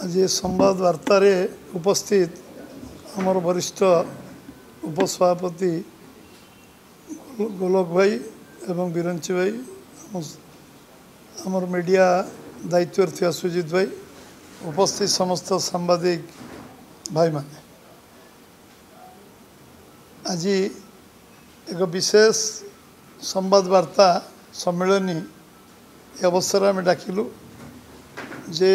आज ये संवाद वार्ता रे उपस्थित आमर वरिष्ठ उपसभापति गोलोक भाई एवं बिरंची भाई आमर मीडिया दायित्व थिया सुजित भाई उपस्थित समस्त सांबादिक भाई माने आज एक विशेष संवाद वार्ता सम्मेलनी अवसर आम डाकिलु जे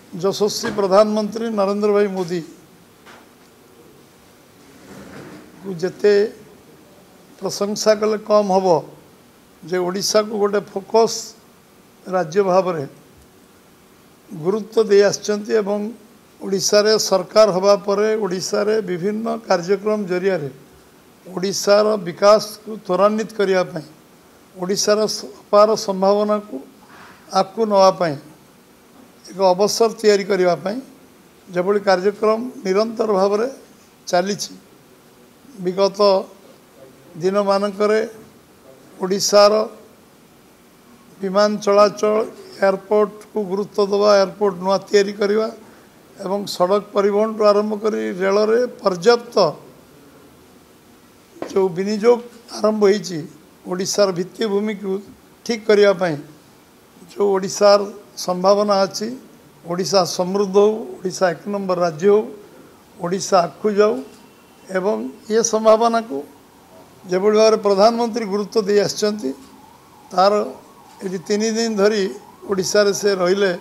यशस्वी प्रधानमंत्री नरेंद्र भाई मोदी को जेते प्रशंसा कले कम हम जे ओडिशा को गोटे फोकस राज्य भाव में गुरुत्व दे आछंती एवं ओडिशा रे सरकार हवा परे ओडिशा रे विभिन्न कार्यक्रम जरिया रे ओडिशा रो विकास को त्वरान्वित करिया पई ओडिशा रो अपार संभावना को आकु नवा पई एक अवसर तैयारी करिवा पई जबली कार्यक्रम निरंतर भाव में चली विगत दिन मानकरे ओडिशार विमान चलाचल एयरपोर्ट को गुरुत्व दवा एयरपोर्ट नुआ तैयारी करिवा एवं सड़क परिवहन तो आरंभ करी रेल रे पर्याप्त जो विनियोग आरंभ होईची ओडिशार भित्तिभूमि को ठीक करिया पई जो ओडिशार संभावना अच्छी ओडिशा समृद्ध हो ओडिशा एक नंबर राज्य हो ओडिशा आगू जाऊ एवं ये संभावना को जो भाव प्रधानमंत्री गुरुत्व दे आछंती तार ये 3 दिन धरी ओडिशा रे से रहिले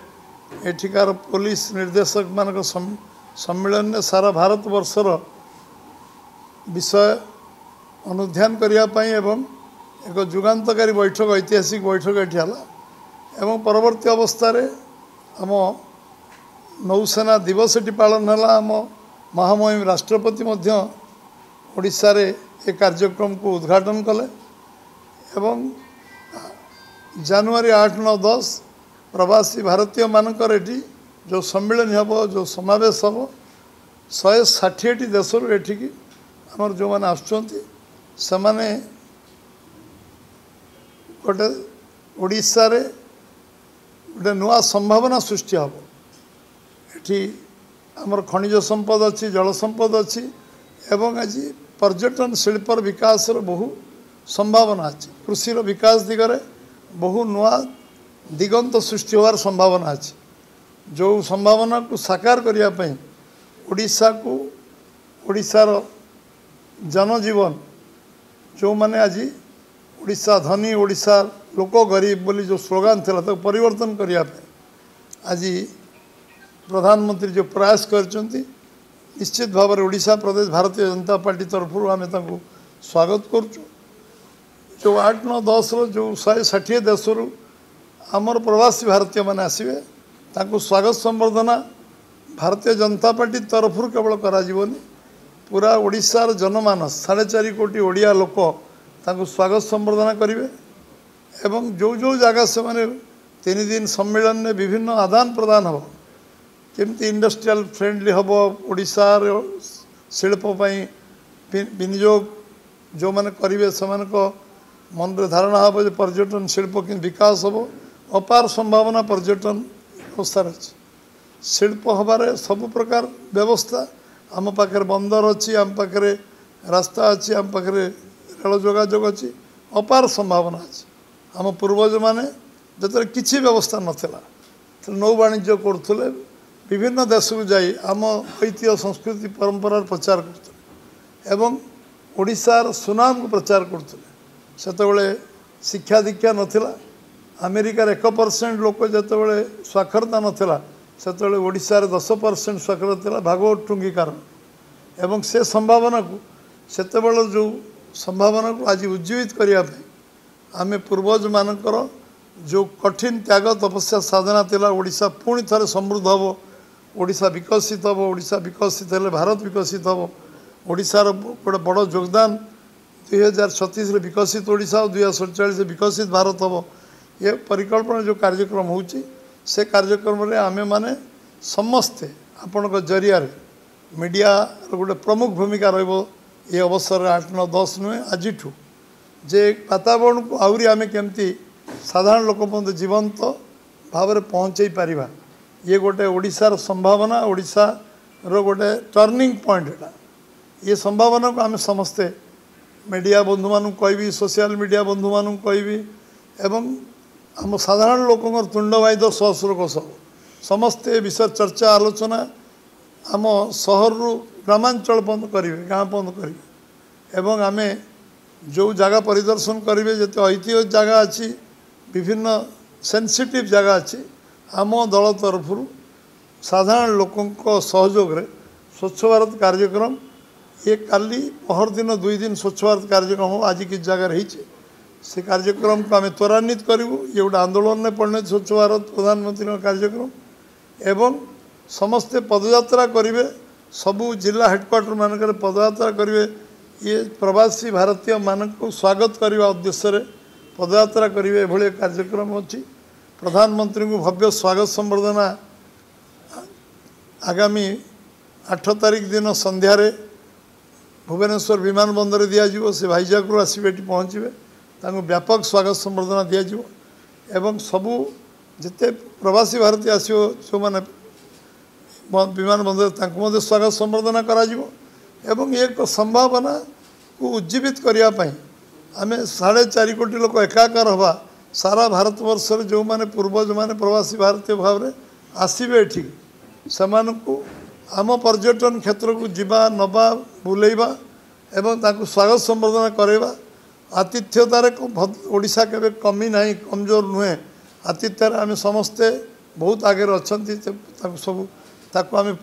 एठिकार पुलिस निर्देशक मान सम्मेलन में सारा भारत वर्षर विषय अनुध्यान करने एवं एक जुगान्तकारी बैठक ऐतिहासिक बैठक ये एवं परवर्ती अवस्था रे आम नौसेना दिवस पालन है आम महामहिम राष्ट्रपति मध्य ओडिशा रे ए कार्यक्रम को उद्घाटन कले एवं जनवरी 8, 9, 10 प्रवासी भारतीय मानकर एटी जो सम्मेलन हम जो समावेश हम 160 देश एठिकी आमर जो मैंने आसुँच से गोटे ओडिशा रे गोटे नुआ संभावना सृष्टि हम एठी आमर खनिज संपद अच्छी जल संपद अच्छी एवं आज पर्यटन शिल्पर विकास बहु संभावना अच्छी कृषि विकास दिगरे बहु नुआ दिगंत सृष्टि होवार संभावना अच्छी जो संभावना को साकार करने ओडिशा को ओडिशार जनजीवन जो माने आज ओडिशा धनी ओडिशा लोक गरीब बोली जो स्लोगान था तो परिवर्तन करने आज प्रधानमंत्री जो प्रयास करचंती निश्चित भाव में ओडिशा प्रदेश भारतीय जनता पार्टी तरफ आम स्वागत करुचु जो 8, 9, 10 जो 160 देश आमर प्रवासी भारतीय माने आसवे तांको स्वागत संबर्धना भारतीय जनता पार्टी तरफ केवल करा पूरा ओडिशार जनमानस 4.5 कोटी ओडिया लोक तांको स्वागत संबर्धना करेंगे एवं जो जो जगह से माने 3 दिन सम्मेलन में विभिन्न आदान प्रदान हम केमती इंडस्ट्रियल फ्रेंडली हम ओडिशार शिल्प विनियोग जो मैंने करेंगे से मन रे धारणा हम जो पर्यटन शिल्प कि विकास हम अपार संभावना पर्यटन व्यवस्था अच्छी शिल्प हबार सब प्रकार व्यवस्था आम पाखे बंदर अच्छी आम पाखे रास्ता अच्छी आम पाखे रेल जोगाजोग अच्छी अपार संभावना अच्छी आम पूर्वज माने जो किसी व्यवस्था नाला नौ वाणिज्य करुले विभिन्न देश को जाई आम ऐतिह्य संस्कृति परंपरार प्रचार करते एवं ओडिशार सुनाम को प्रचार करते सेतबेले शिक्षा दीक्षा नथिला अमेरिकार 1% लोक जितेबाला साक्षरता नाला से ओडिशार 10% साक्षरता था भागवत टुंगी कारण एवं से संभावना को सेतबेले जो संभावना को आज उज्जीवित करने आम पूर्वज मानकर जो कठिन त्याग तपस्या साधना थिला ओडिशा पुणी थे समृद्ध हम ओडिशा विकसित हम ओडिशा विकसित हेले भारत विकसित हम ओडिशार गोटे बड़ योगदान 2036 विकसित ओडिशा और 2047 विकसित भारत हम ये परिकल्पना जो कार्यक्रम होची से कार्यक्रम रे आमे माने समस्ते आपण जरिया मीडिया गोटे प्रमुख भूमिका रहिबो ये अवसर 8, 9, 10 नुहे आज जे वातावरण को आहरी आम केमती साधारण लोक जीवंत भाव में पहुँचे पारिबा ये गोटे ओडिशार संभावना ओडिशार गोटे टर्निंग पॉइंट एटा ये संभावना को आम समस्ते मीडिया बंधु मानू कहबी सोशल मीडिया बंधु मानू कहबी एवं आम साधारण लोकों तुंडवाद सहस्र कोश समस्ते विषय चर्चा आलोचना आम सहर रु ग्रामांचल बंद करेंगे गाँ बंद करेंगे एवं आम जो जगह परिदर्शन करेंगे जिते ऐतिह्य जगह अच्छी विभिन्न सेंसिटिव जगह अच्छी आम दल तरफ साधारण लोकों सहयोग रे स्वच्छ भारत कार्यक्रम ये काली पहर दिन 2 दिन स्वच्छ भारत कार्यक्रम आज किस जगह रही से कार्यक्रम को आम त्वरान्वित करूँ ये गोटे आंदोलन में पड़ने स्वच्छ भारत प्रधानमंत्री कार्यक्रम एवं समस्ते पदयात्रा करेंगे सबू जिला हेडक्वार्टर मानक पदयात्रा करेंगे ये प्रवासी भारतीय मान को स्वागत करने उद्देश्य पदयात्रा करेंगे एभली कार्यक्रम अच्छी प्रधानमंत्री को भव्य स्वागत संबर्धना आगामी 8 तारिख दिन संध्यारे भुवनेश्वर विमान बंदर दिज्व से भाईजाग आसवे पहुँचे तांको व्यापक स्वागत संबर्धना दिज्व एवं सबू जिते प्रवासी भारतीय आसो जो मैंने विमान बंदर तांको स्वागत संबर्धना करा एवं एक संभावना को उज्जीवित करने आम 4.5 कोटी लोक एकाकार हवा सारा भारत वर्ष जो माने पूर्वज माने प्रवासी भारतीय भाव में आसवे एठी को आम पर्यटन क्षेत्र को जीवा नवा बुलेवा एवं तांको स्वागत संबर्धना करवा आतिथ्यतार ओडिशा केबे कमी नहीं कमजोर नुहे आतिथ्यार आम समस्ते बहुत आगे अच्छा सब आम